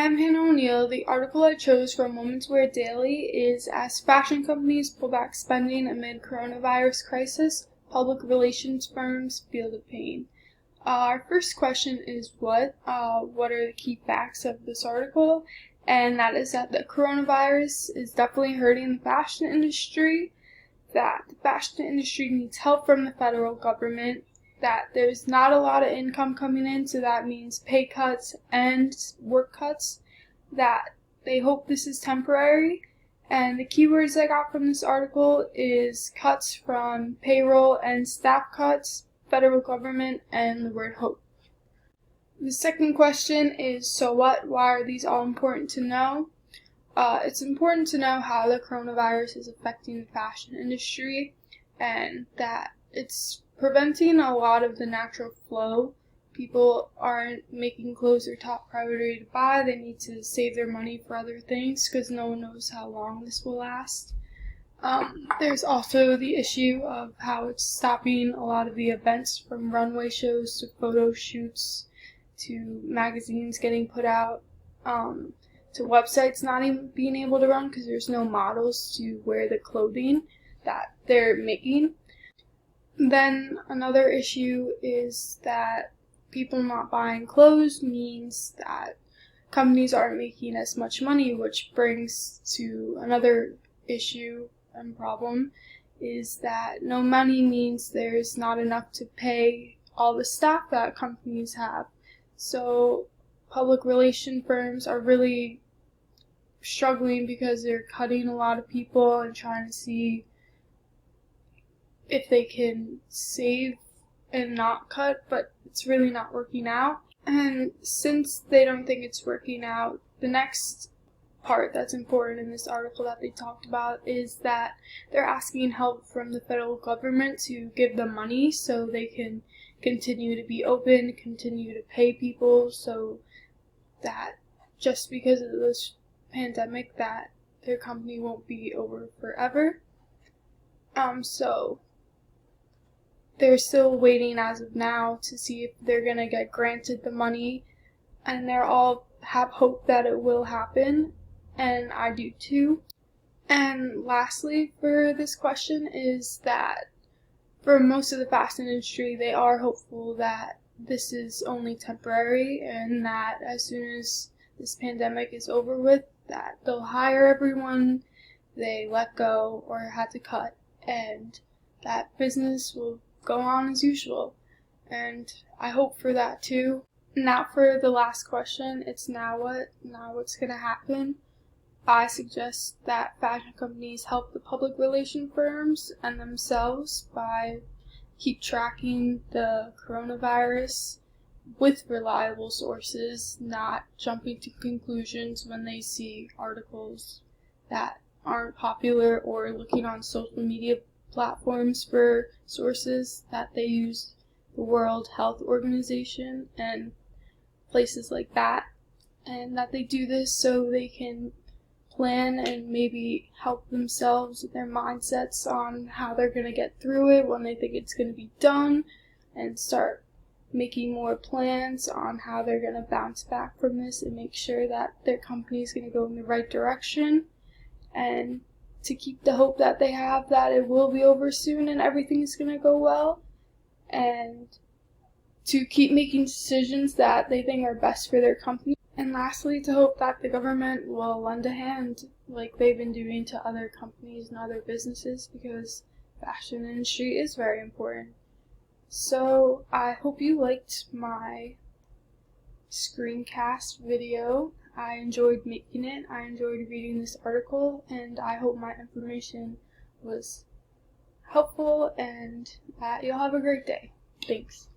I'm Hannah O'Neill. The article I chose from Women's Wear Daily is As Fashion Companies Pull Back Spending Amid Coronavirus Crisis, Public Relations Firms Feel the Pain. Our first question is what are the key facts of this article? And that is that the coronavirus is definitely hurting the fashion industry, that the fashion industry needs help from the federal government, that there's not a lot of income coming in, so that means pay cuts and work cuts, that they hope this is temporary. And the keywords I got from this article is cuts from payroll and staff cuts, federal government, and the word hope. The second question is, so what? Why are these all important to know? It's important to know how the coronavirus is affecting the fashion industry and that it's preventing a lot of the natural flow. People aren't making clothes their top priority to buy. They need to save their money for other things because no one knows how long this will last. There's also the issue of how it's stopping a lot of the events, from runway shows to photo shoots to magazines getting put out, to websites not even being able to run because there's no models to wear the clothing that they're making. Then another issue is that people not buying clothes means that companies aren't making as much money, which brings to another issue and problem, is that no money means there's not enough to pay all the staff that companies have. So public relation firms are really struggling because they're cutting a lot of people and trying to see if they can save and not cut, but it's really not working out. And since they don't think it's working out, the next part that's important in this article that they talked about is that they're asking help from the federal government to give them money so they can continue to be open, continue to pay people, so that just because of this pandemic that their company won't be over forever. So they're still waiting as of now to see if they're going to get granted the money, and they're all have hope that it will happen, and I do too. And lastly for this question is that for most of the fashion industry, they are hopeful that this is only temporary and that as soon as this pandemic is over with, that they'll hire everyone they let go or had to cut, and that business will go on as usual. And I hope for that too. Now for the last question, it's now what? Now what's going to happen? I suggest that fashion companies help the public relation firms and themselves by keep tracking the coronavirus with reliable sources, not jumping to conclusions when they see articles that aren't popular, or looking on social media platforms for sources that they use the World Health Organization and places like that, and that they do this so they can plan and maybe help themselves with their mindsets on how they're going to get through it when they think it's going to be done, and start making more plans on how they're going to bounce back from this and make sure that their company is going to go in the right direction, and to keep the hope that they have that it will be over soon and everything is going to go well, and to keep making decisions that they think are best for their company. And lastly, to hope that the government will lend a hand like they've been doing to other companies and other businesses, because the fashion industry is very important. So I hope you liked my screencast video. I enjoyed making it, I enjoyed reading this article, and I hope my information was helpful and that you'll have a great day. Thanks.